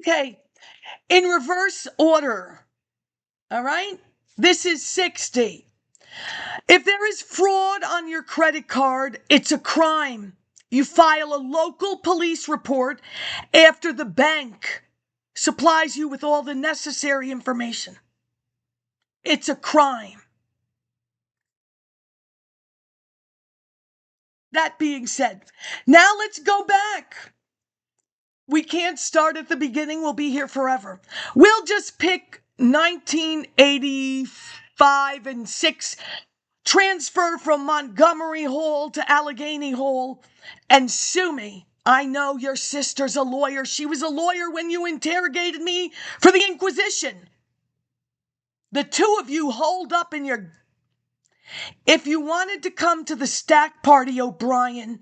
Okay, in reverse order, all right? This is 60. If there is fraud on your credit card, it's a crime. You file a local police report after the bank supplies you with all the necessary information. It's a crime. That being said, now let's go back. We can't start at the beginning. We'll be here forever. We'll just pick 1985 and 6, transfer from Montgomery Hall to Allegheny Hall, and sue me. I know your sister's a lawyer. She was a lawyer when you interrogated me for the Inquisition. The two of you holed up in your... If you wanted to come to the stack party, O'Brien,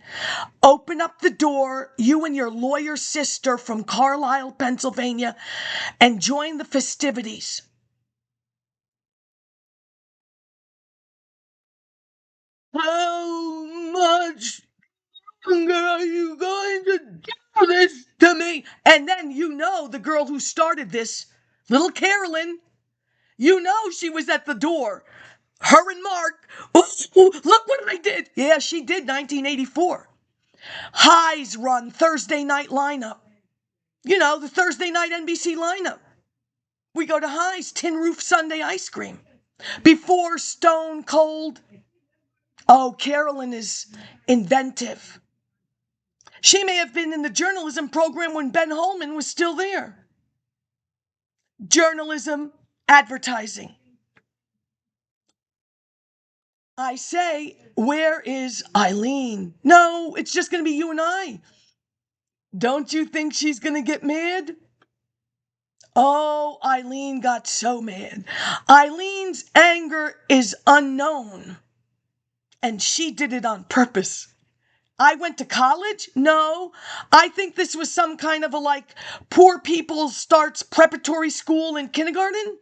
open up the door, you and your lawyer sister from Carlisle, Pennsylvania, and join the festivities. How much longer are you going to do this to me? And then you know the girl who started this, little Carolyn, you know she was at the door. Her and Mark, ooh, look what I did. Yeah, she did, 1984. Highs run Thursday night lineup. You know, the Thursday night NBC lineup. We go to Highs, Tin Roof Sunday ice cream. Before Stone Cold. Oh, Carolyn is inventive. She may have been in the journalism program when Ben Holman was still there. Journalism, advertising. I say, where is Eileen? No, it's just going to be you and I. Don't you think she's going to get mad? Oh, Eileen got so mad. Eileen's anger is unknown. And she did it on purpose. I went to college? No. I think this was some kind of a poor people starts preparatory school and kindergarten.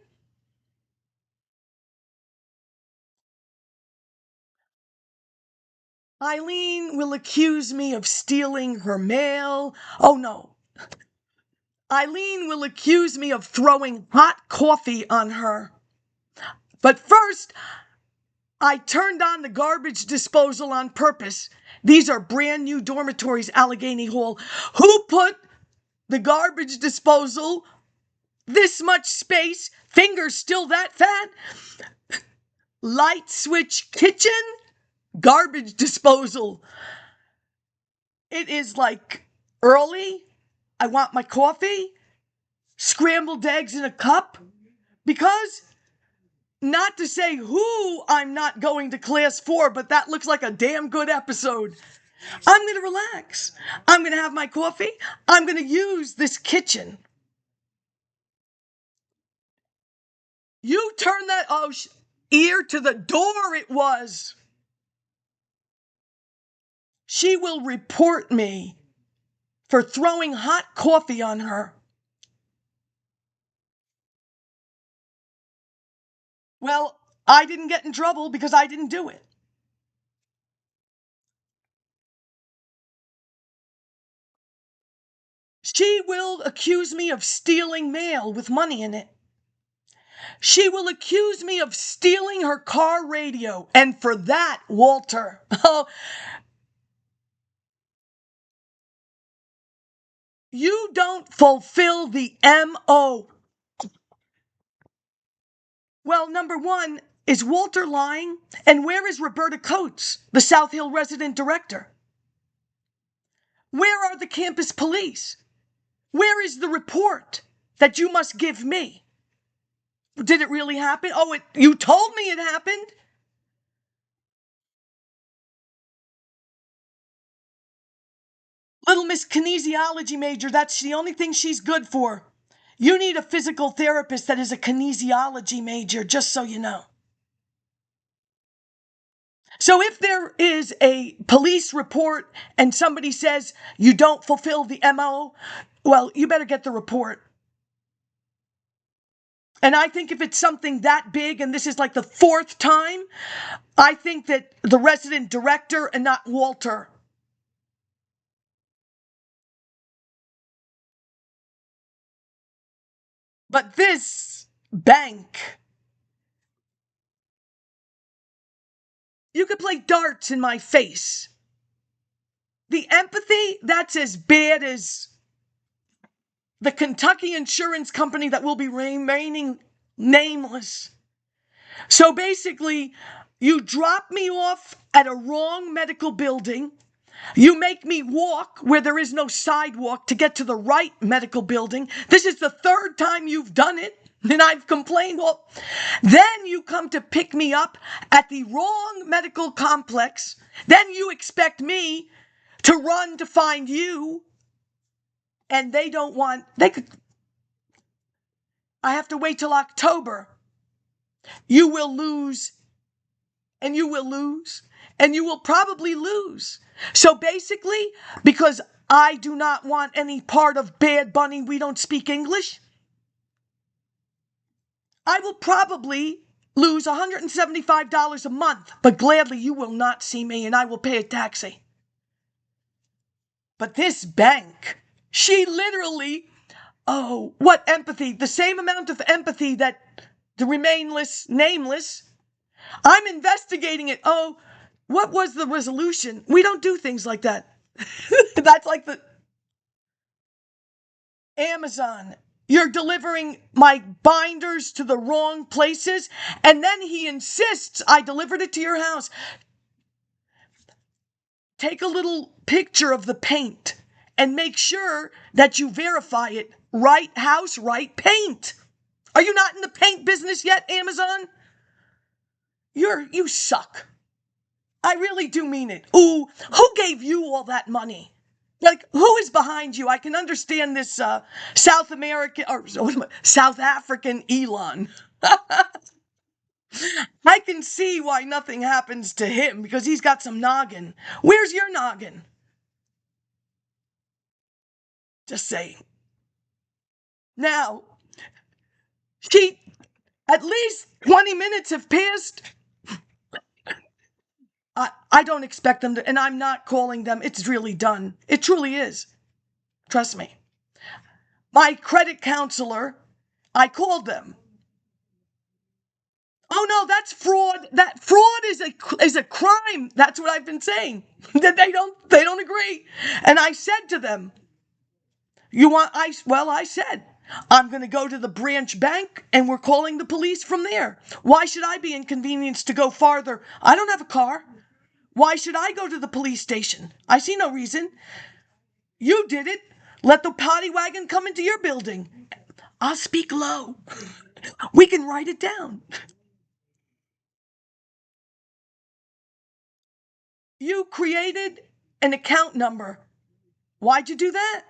Eileen will accuse me of stealing her mail. Oh, no. Eileen will accuse me of throwing hot coffee on her. But first, I turned on the garbage disposal on purpose. These are brand new dormitories, Allegheny Hall. Who put the garbage disposal this much space, fingers still that fat? Light switch kitchen, garbage disposal. It is early. I want my coffee, scrambled eggs in a cup, because not to say who I'm not going to class for, but that looks like a damn good episode. I'm going to relax. I'm going to have my coffee. I'm going to use this kitchen. You turn that ear to the door, it was. She will report me for throwing hot coffee on her. Well, I didn't get in trouble because I didn't do it. She will accuse me of stealing mail with money in it. She will accuse me of stealing her car radio. And for that, Walter, you don't fulfill the MO. Well, number one, is Walter lying? And where is Roberta Coates, the South Hill resident director? Where are the campus police? Where is the report that you must give me? Did it really happen? Oh, you told me it happened. Little Miss Kinesiology major, that's the only thing she's good for. You need a physical therapist that is a kinesiology major, just so you know. So if there is a police report and somebody says you don't fulfill the MO, well, you better get the report. And I think if it's something that big, and this is the fourth time, I think that the resident director and not Walter. But this bank, you could play darts in my face. The empathy, that's as bad as the Kentucky insurance company that will be remaining nameless. So basically, you drop me off at a wrong medical building. You make me walk where there is no sidewalk to get to the right medical building. This is the third time you've done it, and I've complained. Well, then you come to pick me up at the wrong medical complex. Then you expect me to run to find you, and they don't want, I have to wait till October. You will lose, and you will lose, and you will probably lose. So basically, because I do not want any part of Bad Bunny, we don't speak English, I will probably lose $175 a month, but gladly you will not see me and I will pay a taxi. But this bank, she literally, oh, what empathy, the same amount of empathy that the nameless, I'm investigating it. Oh, what was the resolution? We don't do things like that. That's like the Amazon. You're delivering my binders to the wrong places, and then he insists I delivered it to your house. Take a little picture of the paint and make sure that you verify it. Right house, right paint. Are you not in the paint business yet, Amazon? You suck. I really do mean it. Ooh, who gave you all that money? Like, who is behind you? I can understand this South African Elon. I can see why nothing happens to him because he's got some noggin. Where's your noggin? Just saying. Now, at least 20 minutes have passed. I don't expect them to, and I'm not calling them. It's really done. It truly is. Trust me. My credit counselor, I called them. Oh no, that's fraud. That fraud is a crime. That's what I've been saying. That they don't agree. And I said to them, I said, I'm going to go to the branch bank and we're calling the police from there. Why should I be inconvenienced to go farther? I don't have a car. Why should I go to the police station? I see no reason. You did it. Let the potty wagon come into your building. I'll speak low. We can write it down. You created an account number. Why'd you do that?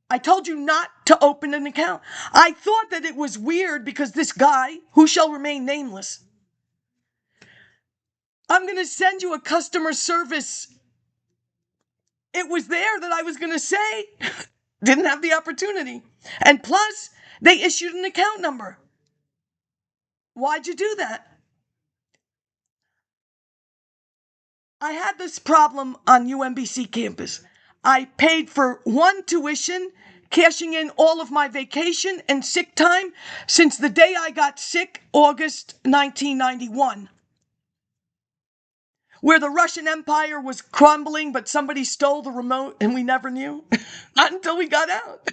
I told you not to open an account. I thought that it was weird because this guy, who shall remain nameless, I'm going to send you a customer service. It was there that I was going to say. Didn't have the opportunity. And plus, they issued an account number. Why'd you do that? I had this problem on UMBC campus. I paid for one tuition, cashing in all of my vacation and sick time since the day I got sick, August 1991. Where the Russian Empire was crumbling, but somebody stole the remote and we never knew. Not until we got out.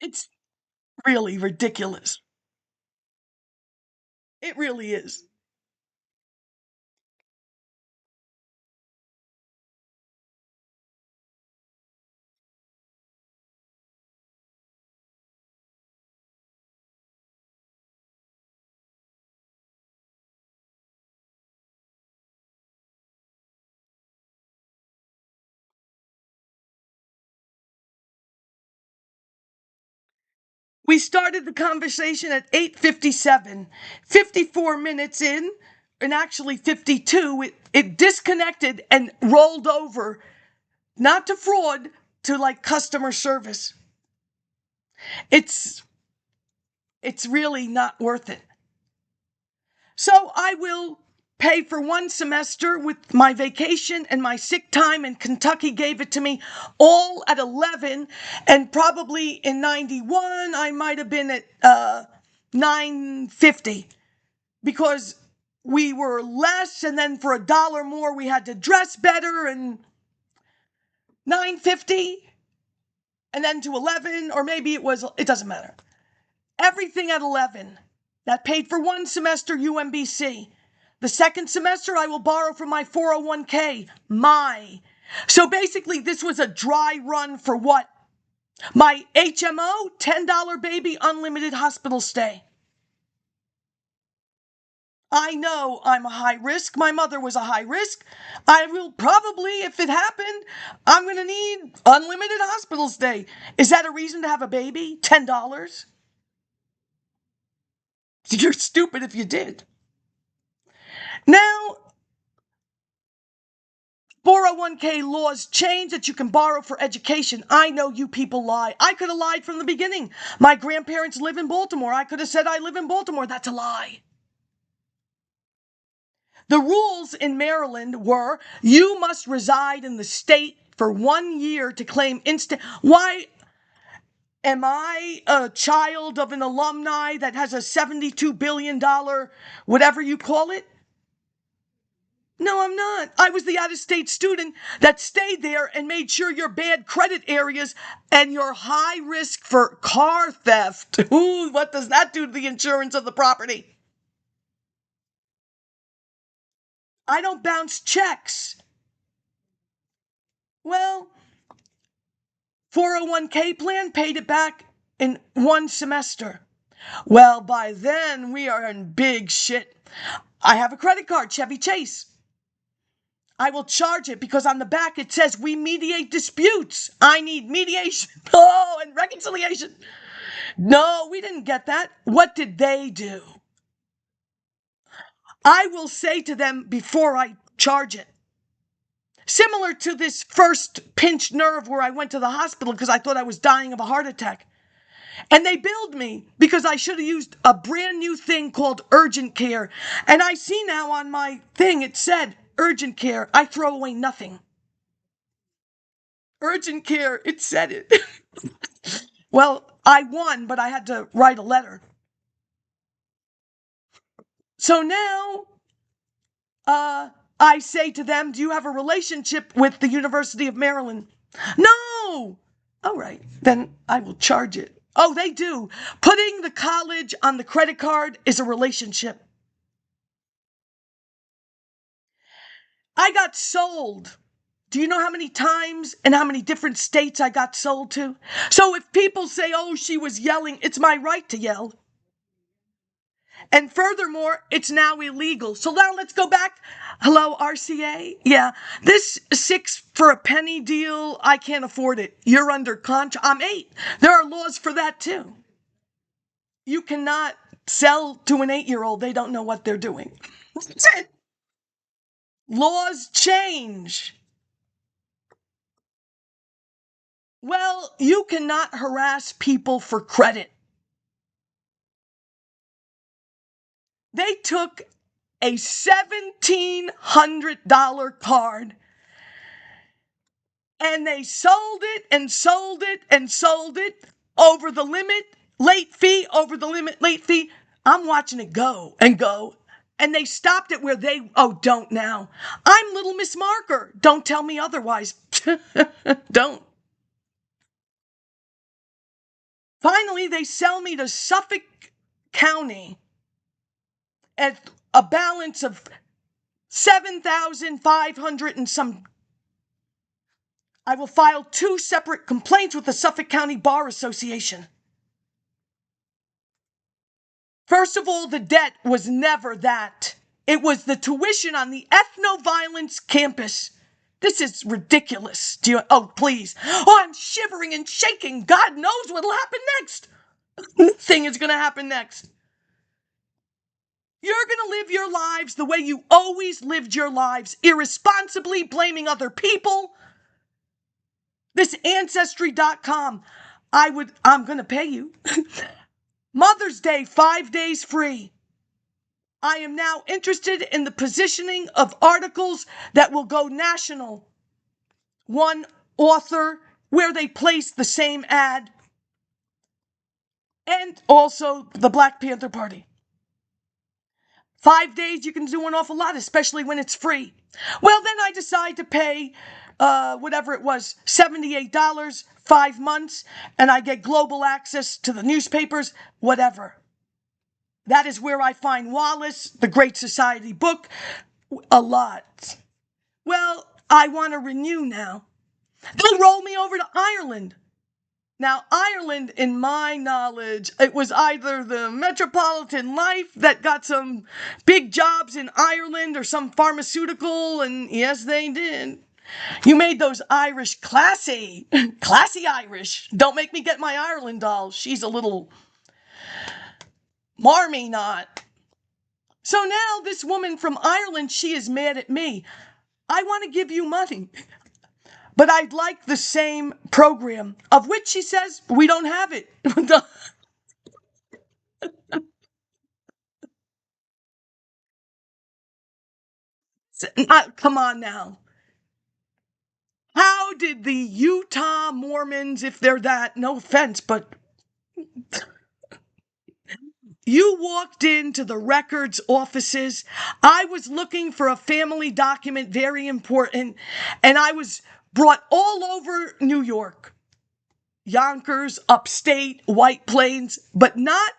It's really ridiculous. It really is. We started the conversation at 8:57. 54 minutes in, and actually 52, it disconnected and rolled over, not to fraud, to like customer service. It's really not worth it. So I will pay for one semester with my vacation and my sick time, and Kentucky gave it to me all at 11, and probably in 91 I might have been at $9.50 because we were less, and then for $1 more we had to dress better, and $9.50 and then to 11, or maybe it doesn't matter. Everything at 11. That paid for one semester UMBC. The second semester, I will borrow from my 401k. So basically, this was a dry run for what? My HMO, $10 baby, unlimited hospital stay. I know I'm a high risk. My mother was a high risk. I will probably, if it happened, I'm going to need unlimited hospital stay. Is that a reason to have a baby? $10? You're stupid if you did. Now, 401k laws change that you can borrow for education. I know you people lie. I could have lied from the beginning. My grandparents live in Baltimore. I could have said I live in Baltimore. That's a lie. The rules in Maryland were you must reside in the state for 1 year to claim instant. Why am I a child of an alumni that has a $72 billion, whatever you call it? No, I'm not. I was the out-of-state student that stayed there and made sure your bad credit areas and your high risk for car theft. Ooh, what does that do to the insurance of the property? I don't bounce checks. Well, 401k plan paid it back in one semester. Well, by then we are in big shit. I have a credit card, Chevy Chase. I will charge it because on the back it says we mediate disputes. I need mediation. Oh, and reconciliation. No, we didn't get that. What did they do? I will say to them before I charge it. Similar to this first pinched nerve where I went to the hospital because I thought I was dying of a heart attack. And they billed me because I should have used a brand new thing called urgent care. And I see now on my thing it said urgent care. I throw away nothing. Urgent care, it said it. Well, I won, but I had to write a letter. So now, I say to them, do you have a relationship with the University of Maryland? No! All right, then I will charge it. Oh, they do. Putting the college on the credit card is a relationship. I got sold. Do you know how many times and how many different states I got sold to? So if people say, oh, she was yelling, it's my right to yell. And furthermore, it's now illegal. So now let's go back. Hello, RCA? Yeah, this 6 for a penny deal, I can't afford it. You're under contract. I'm 8. There are laws for that too. You cannot sell to an 8-year-old. They don't know what they're doing. That's it. Laws change. Well, you cannot harass people for credit. They took a $1,700 card and they sold it and sold it and sold it over the limit, late fee, over the limit, late fee. I'm watching it go and go. And they stopped it where don't now. I'm Little Miss Marker. Don't tell me otherwise. Don't. Finally, they sell me to Suffolk County at a balance of $7,500 and some. I will file 2 separate complaints with the Suffolk County Bar Association. First of all, the debt was never that. It was the tuition on the ETRHNOVIOLENCE campus. This is ridiculous. Oh, please. Oh, I'm shivering and shaking. God knows what'll happen next. Nothing is going to happen next. You're going to live your lives the way you always lived your lives, irresponsibly blaming other people. This Ancestry.com, I'm going to pay you. Mother's Day, 5 days free. I am now interested in the positioning of articles that will go national. One author where they place the same ad. And also the Black Panther Party. 5 days, you can do an awful lot, especially when it's free. Well, then I decide to pay, whatever it was, $78, 5 months, and I get global access to the newspapers, whatever. That is where I find Wallace, the Great Society book, a lot. Well, I want to renew now. They'll roll me over to Ireland. Now, Ireland, in my knowledge, it was either the Metropolitan Life that got some big jobs in Ireland or some pharmaceutical, and yes, they did. You made those Irish classy. Classy Irish. Don't make me get my Ireland doll. She's a little marmy not. So now this woman from Ireland, she is mad at me. I want to give you money. But I'd like the same program, of which she says we don't have it. Come on now. How did the Utah Mormons, if they're that, no offense, but you walked into the records offices. I was looking for a family document, very important, and I was brought all over New York. Yonkers, upstate, White Plains, but not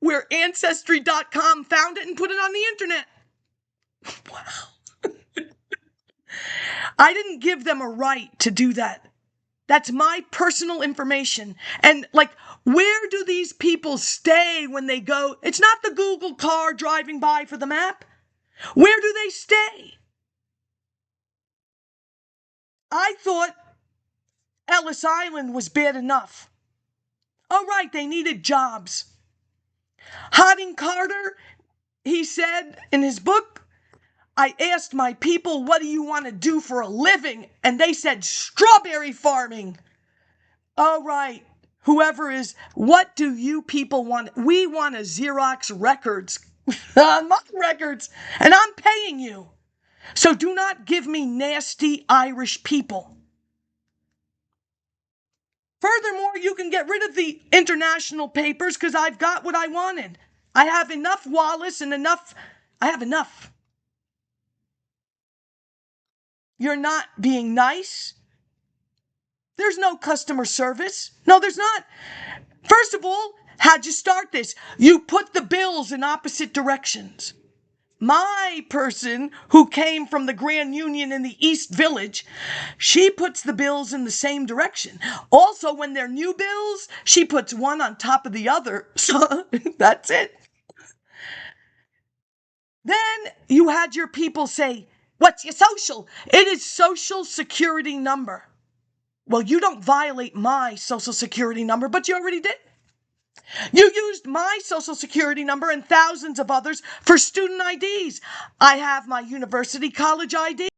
where Ancestry.com found it and put it on the internet. Wow. I didn't give them a right to do that. That's my personal information. And where do these people stay when they go? It's not the Google car driving by for the map. Where do they stay? I thought Ellis Island was bad enough. All right, they needed jobs. Harding Carter, he said in his book, I asked my people, what do you want to do for a living? And they said, strawberry farming. All right, whoever is, what do you people want? We want to Xerox records, my records, and I'm paying you. So do not give me nasty Irish people. Furthermore, you can get rid of the international papers because I've got what I wanted. I have enough Wallace and enough. I have enough. You're not being nice. There's no customer service. No, there's not. First of all, how'd you start this? You put the bills in opposite directions. My person who came from the Grand Union in the East Village, she puts the bills in the same direction. Also, when they're new bills, she puts one on top of the other. So that's it. Then you had your people say, what's your social? It is Social Security number. Well, you don't violate my Social Security number, but you already did. You used my Social Security number and thousands of others for student IDs. I have my university college ID.